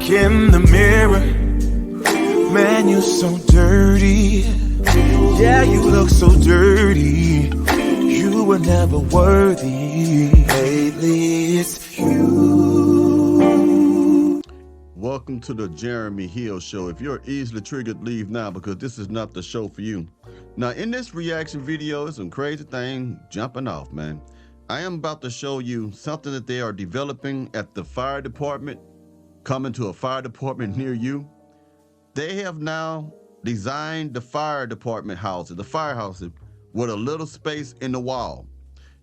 look in the mirror, man, you're so dirty. Yeah, you look so dirty. You were never worthy. Lately, it's you. Welcome to the Jeremy Hill Show. If you're easily triggered, leave now, because this is not the show for you. Now, in this reaction video, there's some crazy thing jumping off, man. I am about to show you something that they are developing at the fire department, coming to a fire department near you. They have now designed the fire department houses, the firehouses, with a little space in the wall.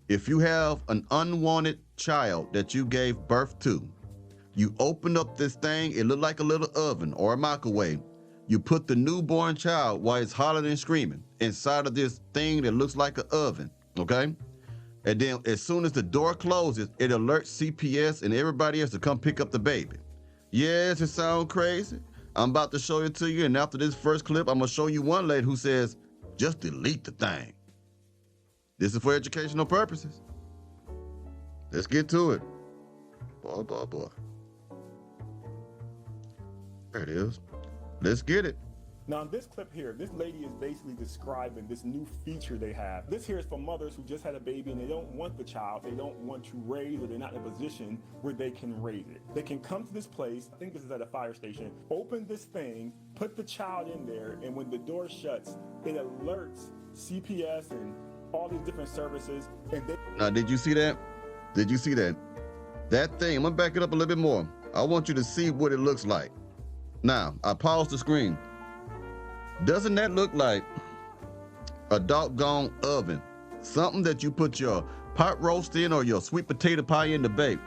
If you have an unwanted child that you gave birth to, you open up this thing, it look like a little oven or a microwave. You put the newborn child while it's hollering and screaming inside of this thing that looks like an oven, okay? And then as soon as the door closes, it alerts CPS and everybody else to come pick up the baby. Yes, it sounds crazy. I'm about to show it to you, and after this first clip, I'm gonna show you one lady who says, just delete the thing. This is for educational purposes. Let's get to it. Boy, boy, boy. There it is. Let's get it. Now in this clip here, this lady is basically describing this new feature they have. This here is for mothers who just had a baby and they don't want the child, they don't want to raise, or they're not in a position where they can raise it. They can come to this place, I think this is at a fire station, open this thing, put the child in there, and when the door shuts, it alerts CPS and all these different services. And they— Now, did you see that? Did you see that? That thing, I'm gonna back it up a little bit more. I want you to see what it looks like. Now, I paused the screen. Doesn't that look like a doggone oven? Something that you put your pot roast in or your sweet potato pie in to bake.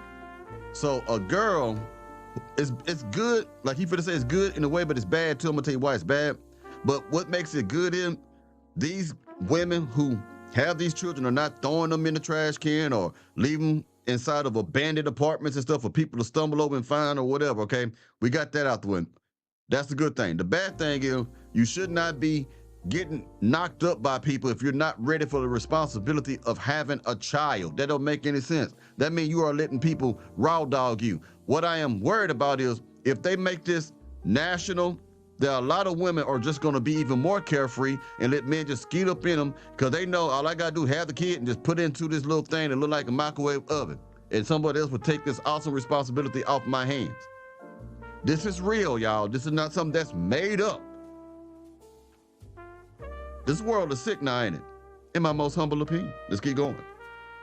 So a girl, it's good, like he finna say it's good in a way, but it's bad too. I'm gonna tell you why it's bad. But what makes it good is these women who have these children are not throwing them in the trash can or leaving them inside of abandoned apartments and stuff for people to stumble over and find or whatever, okay? We got that out the window. That's the good thing. The bad thing is you should not be getting knocked up by people if you're not ready for the responsibility of having a child. That don't make any sense. That means you are letting people raw dog you. What I am worried about is if they make this national, there are a lot of women are just gonna be even more carefree and let men just skeet up in them because they know all I gotta do is have the kid and just put it into this little thing that look like a microwave oven. And somebody else will take this awesome responsibility off my hands. This is real, y'all. This is not something that's made up. This world is sick now, ain't it? In my most humble opinion. Let's keep going.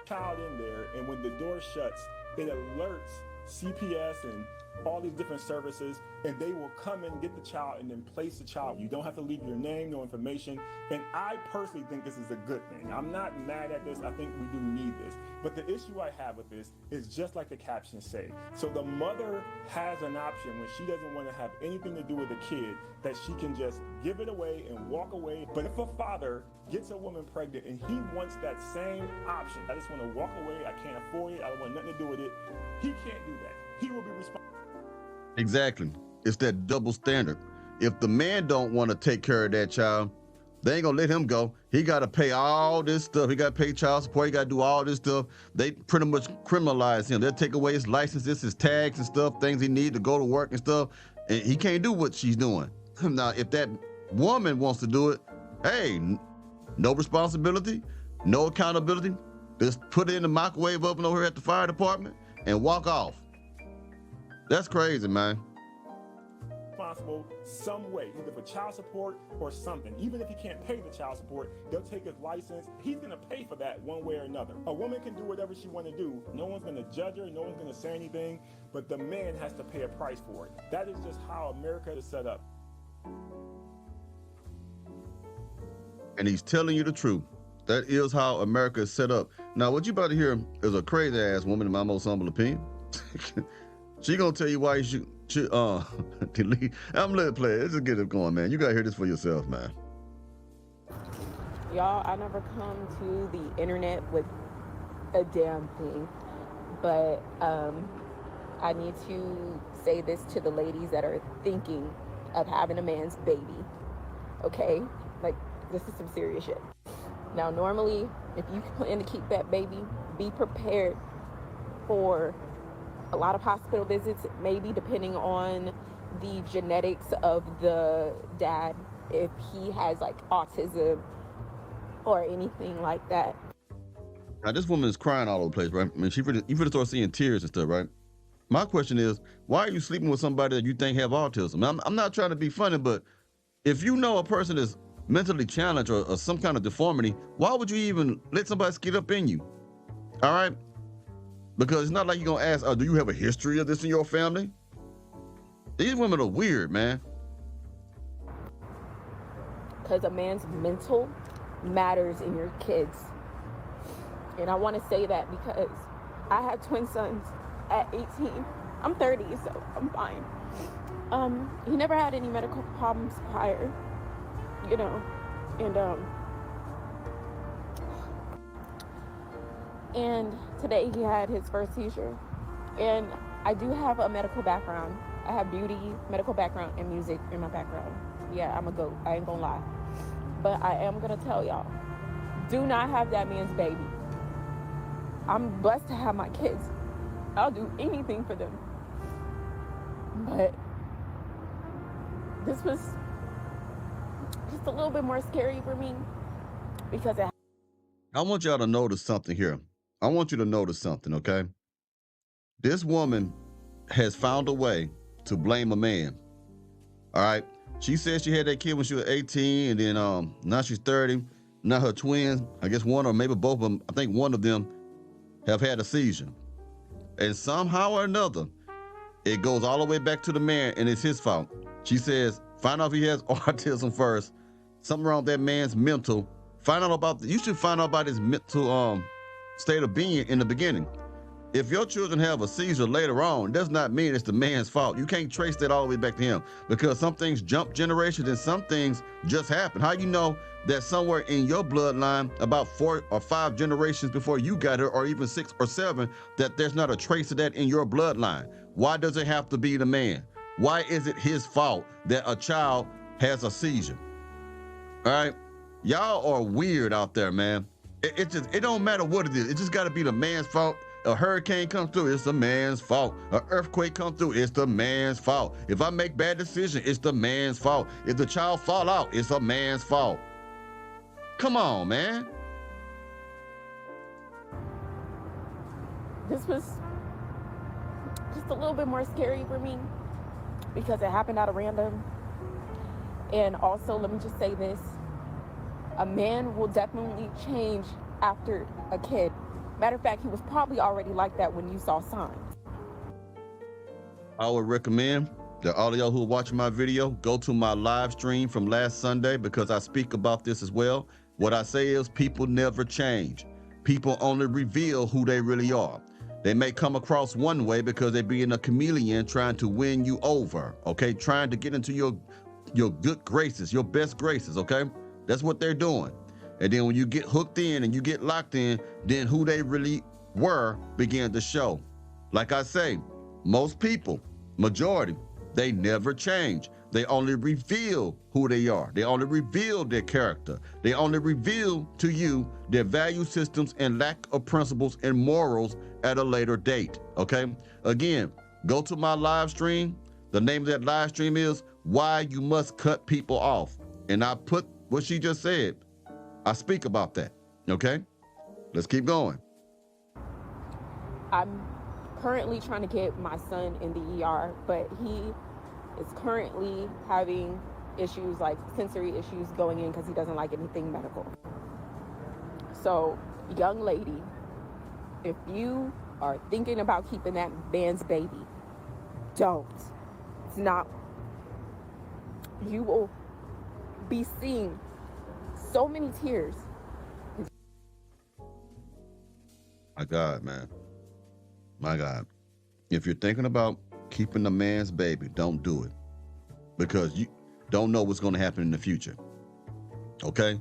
Child in there, and when the door shuts, it alerts CPS and all these different services, and they will come and get the child and then place the child. You don't have to leave your name, no information. And I personally think this is a good thing. I'm not mad at this. I think we do need this. But the issue I have with this is just like the captions say. So the mother has an option when she doesn't want to have anything to do with the kid, that she can just give it away and walk away. But if a father gets a woman pregnant and he wants that same option, I just want to walk away, I can't afford it, I don't want nothing to do with it, he can't do that. He will be responsible. Exactly. It's that double standard. If the man don't want to take care of that child, they ain't gonna let him go. He gotta pay all this stuff. He gotta pay child support. He gotta do all this stuff. They pretty much criminalize him. They'll take away his licenses, his tags and stuff, things he need to go to work and stuff. And he can't do what she's doing. Now, if that woman wants to do it, hey, no responsibility, no accountability. Just put it in the microwave oven over here at the fire department and walk off. That's crazy, man. Responsible some way, either for child support or something. Even if he can't pay the child support, they'll take his license. He's gonna pay for that one way or another. A woman can do whatever she wanna do. No one's gonna judge her, no one's gonna say anything, but the man has to pay a price for it. That is just how America is set up. And he's telling you the truth. That is how America is set up. Now, what you about to hear is a crazy ass woman, in my most humble opinion. She gonna tell you why you should delete. I'm letting it play. Let's just get it going, man. You gotta hear this for yourself, man. Y'all, I never come to the internet with a damn thing, but I need to say this to the ladies that are thinking of having a man's baby, okay? Like, this is some serious shit. Now, normally, if you plan to keep that baby, be prepared for a lot of hospital visits, maybe depending on the genetics of the dad, if he has like autism or anything like that. Now this woman is crying all over the place, right? I mean, you finna start seeing tears and stuff, right? My question is, why are you sleeping with somebody that you think have autism? I'm not trying to be funny, but if you know a person is mentally challenged or some kind of deformity, why would you even let somebody skid up in you? All right? Because it's not like you're gonna ask, do you have a history of this in your family? These women are weird, man. Because a man's mental matters in your kids. And I want to say that because I had twin sons at 18. I'm 30, so I'm fine. He never had any medical problems prior, you know, and today he had his first seizure. And I do have a medical background. I have beauty, medical background, and music in my background. Yeah, I'm a goat. I ain't gonna lie. But I am gonna tell y'all, do not have that man's baby. I'm blessed to have my kids. I'll do anything for them. But this was just a little bit more scary for me because I want y'all to notice something here. I want you to notice something, okay? This woman has found a way to blame a man. All right. She said she had that kid when she was 18, and then now she's 30. Now her twins, I guess one or maybe both of them, I think one of them have had a seizure. And somehow or another, it goes all the way back to the man, and it's his fault. She says, find out if he has autism first. Something wrong with that man's mental. You should find out about his mental state of being in the beginning. If your children have a seizure later on, it does not mean it's the man's fault. You can't trace that all the way back to him because some things jump generations and some things just happen. How you know that somewhere in your bloodline, about 4 or 5 generations before you got here, or even 6 or 7, that there's not a trace of that in your bloodline? Why does it have to be the man? Why is it his fault that a child has a seizure? All right, y'all are weird out there, man. It don't matter what it is. It just got to be the man's fault. A hurricane comes through, it's the man's fault. An earthquake comes through, it's the man's fault. If I make bad decisions, it's the man's fault. If the child fall out, it's a man's fault. Come on, man. this was just a little bit more scary for me because it happened out of random. And also, let me just say this. A man will definitely change after a kid. Matter of fact, he was probably already like that when you saw signs. I would recommend that all of y'all who are watching my video go to my live stream from last Sunday because I speak about this as well. What I say is people never change. People only reveal who they really are. They may come across one way because they're being a chameleon trying to win you over, okay? Trying to get into your good graces, your best graces, okay? That's what they're doing. And then when you get hooked in and you get locked in, then who they really were began to show. Like I say, most people, majority, they never change. They only reveal who they are. They only reveal their character. They only reveal to you their value systems and lack of principles and morals at a later date, okay? Again, go to my live stream. The name of that live stream is Why You Must Cut People Off. And I put what she just said. I speak about that, okay? Let's keep going. I'm currently trying to get my son in the ER, but he is currently having issues like sensory issues going in because he doesn't like anything medical. So, young lady, if you are thinking about keeping that man's baby, don't. It's not. You will be seeing so many tears. My God, man. My God. If you're thinking about keeping the man's baby, don't do it. Because you don't know what's going to happen in the future. Okay?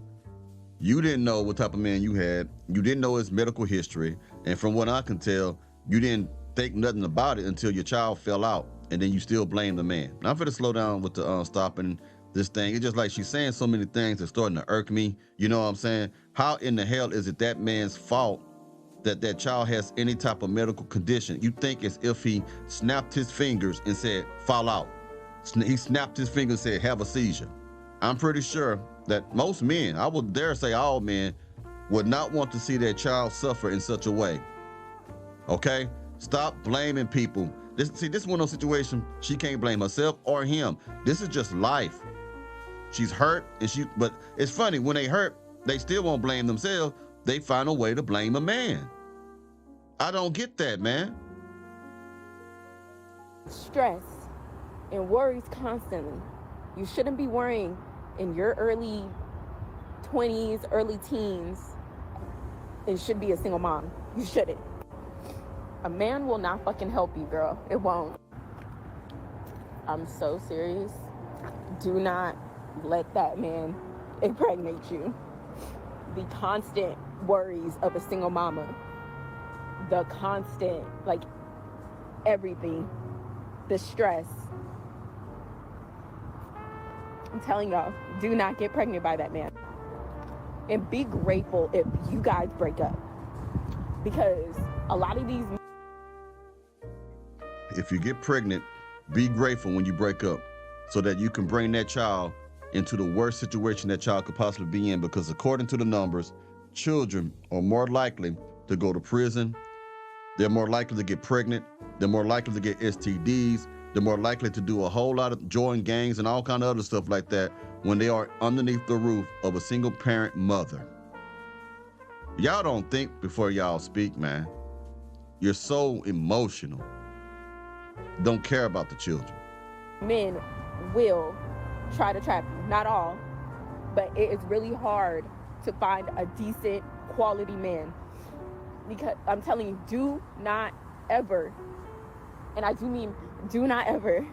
You didn't know what type of man you had. You didn't know his medical history. And from what I can tell, you didn't think nothing about it until your child fell out. And then you still blame the man. Now, I'm going to slow down with the stopping this thing. It's just like she's saying so many things that's starting to irk me. You know what I'm saying? How in the hell is it that man's fault that that child has any type of medical condition, you think as if he snapped his fingers and said, fall out. He snapped his fingers and said, have a seizure. I'm pretty sure that most men, I would dare say all men, would not want to see their child suffer in such a way. Okay? Stop blaming people. This is one of those situations she can't blame herself or him. This is just life. She's hurt, but it's funny, when they hurt, they still won't blame themselves. They find a way to blame a man. I don't get that, man. Stress and worries constantly. You shouldn't be worrying in your early 20s, early teens, and should be a single mom. You shouldn't. A man will not fucking help you, girl. It won't. I'm so serious. Do not let that man impregnate you. The constant worries of a single mama. The constant, like, everything. The stress. I'm telling y'all, do not get pregnant by that man. And be grateful if you guys break up. Because a lot of these... If you get pregnant, be grateful when you break up so that you can bring that child into the worst situation that child could possibly be in, because according to the numbers, children are more likely to go to prison. They're more likely to get pregnant. They're more likely to get STDs. They're more likely to do a whole lot of join gangs and all kind of other stuff like that when they are underneath the roof of a single parent mother. Y'all don't think before y'all speak, man. You're so emotional. Don't care about the children. Men will try to trap you. Not all, but it is really hard to find a decent quality man. Because I'm telling you, do not ever, and I do mean do not ever,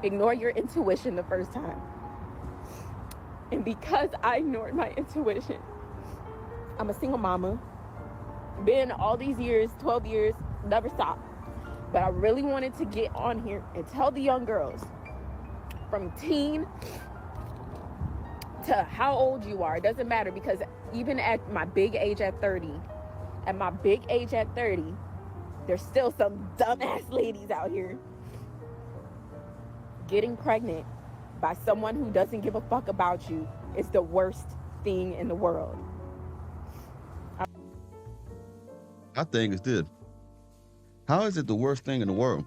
ignore your intuition the first time. And because I ignored my intuition, I'm a single mama. Been all these years, 12 years, never stopped. But I really wanted to get on here and tell the young girls, from teen to how old you are, it doesn't matter, because even at my big age at 30, there's still some dumbass ladies out here getting pregnant by someone who doesn't give a fuck about you is the worst thing in the world. I think it's this. How is it the worst thing in the world?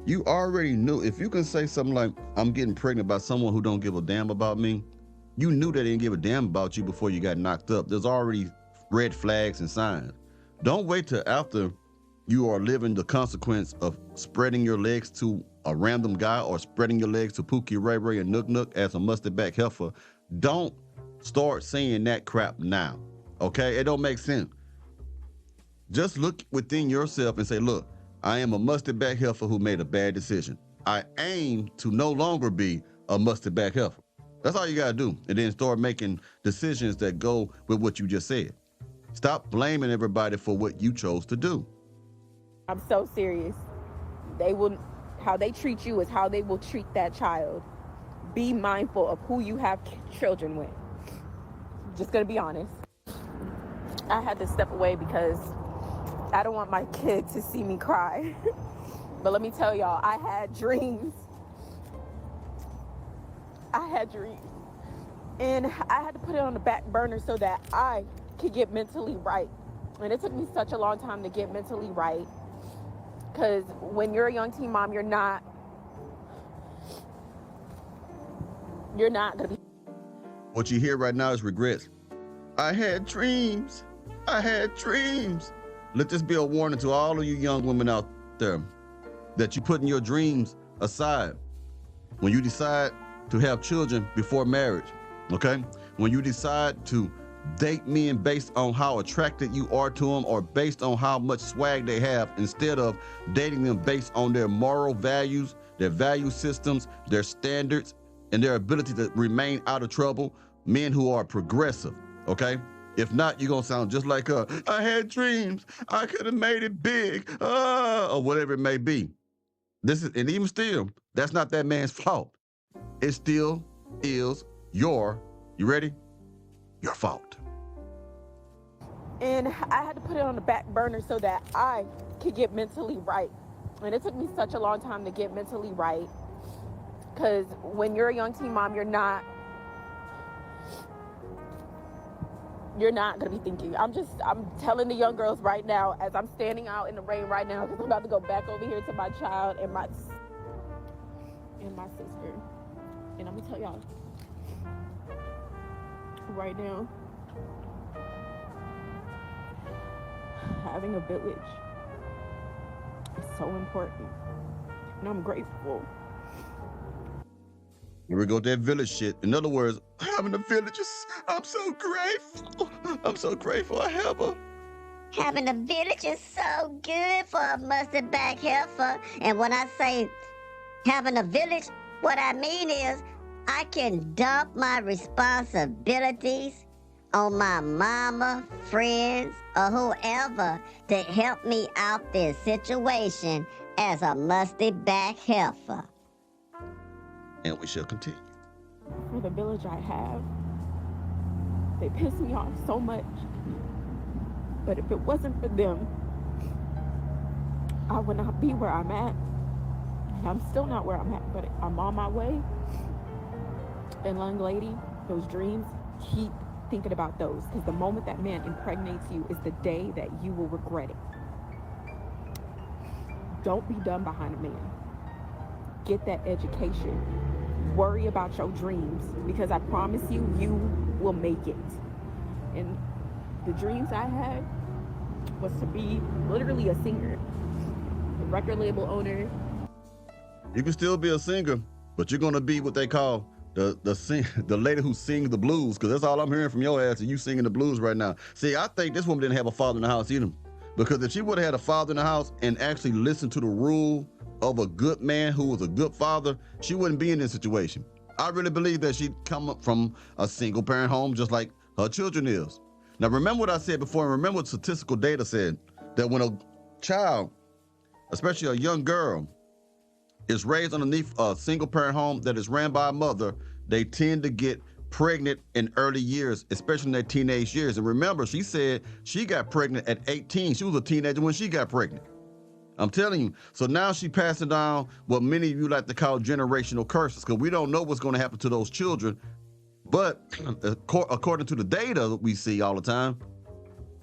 You already knew. If you can say something like, I'm getting pregnant by someone who don't give a damn about me, you knew they didn't give a damn about you before you got knocked up. There's already red flags and signs. Don't wait till after you are living the consequence of spreading your legs to a random guy or spreading your legs to Pookie, Ray Ray, and Nook Nook as a mustard back heifer. Don't start saying that crap now, okay? It don't make sense. Just look within yourself and say, look, I am a mustard back heifer who made a bad decision. I aim to no longer be a mustard back heifer. That's all you gotta do. And then start making decisions that go with what you just said. Stop blaming everybody for what you chose to do. I'm so serious. How they treat you is how they will treat that child. Be mindful of who you have children with. Just gonna be honest. I had to step away because I don't want my kid to see me cry. But let me tell y'all, I had dreams. And I had to put it on the back burner so that I could get mentally right. And it took me such a long time to get mentally right. Because when you're a young teen mom, you're not gonna be. What you hear right now is regrets. I had dreams. Let this be a warning to all of you young women out there that you're putting your dreams aside when you decide to have children before marriage, okay? When you decide to date men based on how attracted you are to them or based on how much swag they have, instead of dating them based on their moral values, their value systems, their standards, and their ability to remain out of trouble, men who are progressive, okay? If not, you're gonna sound just like I had dreams, I could have made it big, or whatever it may be. And even still, that's not that man's fault. It still is you ready? Your fault. And I had to put it on the back burner so that I could get mentally right. And it took me such a long time to get mentally right. Because when you're a young teen mom, you're not going to be thinking. I'm telling the young girls right now, as I'm standing out in the rain right now, because I'm about to go back over here to my child and my sister. And I'm going to tell y'all right now, having a village is so important. And I'm grateful. Here we go with that village shit. In other words, having a village is, I'm so grateful. I'm so grateful I have her. Having a village is so good for a mustard back heifer. And when I say having a village, what I mean is I can dump my responsibilities on my mama, friends, or whoever to help me out this situation as a musty back heifer. And we shall continue. For the village I have, they piss me off so much. But if it wasn't for them, I would not be where I'm at. And I'm still not where I'm at, but I'm on my way. And young lady, those dreams, keep thinking about those. Because the moment that man impregnates you is the day that you will regret it. Don't be done behind a man. Get that education. Worry about your dreams, because I promise you, you will make it. And the dreams I had was to be literally a singer, a record label owner. You can still be a singer, but you're gonna be what they call the lady who sings the blues, because that's all I'm hearing from your ass, and you singing the blues right now. See, I think this woman didn't have a father in the house either, because if she would have had a father in the house and actually listened to the rule of a good man who was a good father, she wouldn't be in this situation. I really believe that she'd come up from a single parent home just like her children is. Now remember what I said before, and remember what statistical data said, that when a child, especially a young girl, is raised underneath a single parent home that is ran by a mother, they tend to get pregnant in early years, especially in their teenage years. And remember, she said she got pregnant at 18. She was a teenager when she got pregnant. I'm telling you. So now she passing down what many of you like to call generational curses, because we don't know what's going to happen to those children. But according to the data that we see all the time,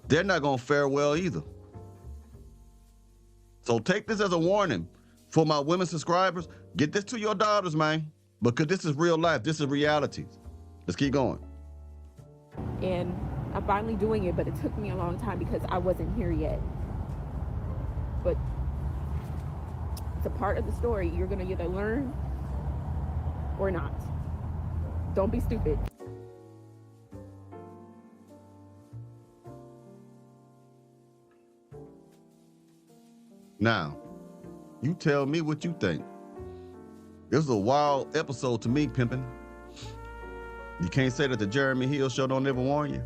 they're not going to fare well either. So take this as a warning for my women subscribers. Get this to your daughters, man, because this is real life. This is reality. Let's keep going. And I'm finally doing it, but it took me a long time because I wasn't here yet. But it's a part of the story. You're going to either learn or not. Don't be stupid. Now, you tell me what you think. This is a wild episode to me, pimpin'. You can't say that the Jeremy Hill show don't ever warn you.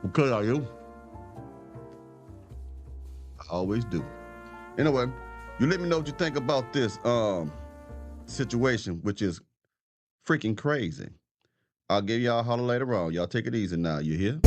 Because I do. I always do. Anyway, you let me know what you think about this situation, which is freaking crazy. I'll give y'all a holler later on. Y'all take it easy now. You hear?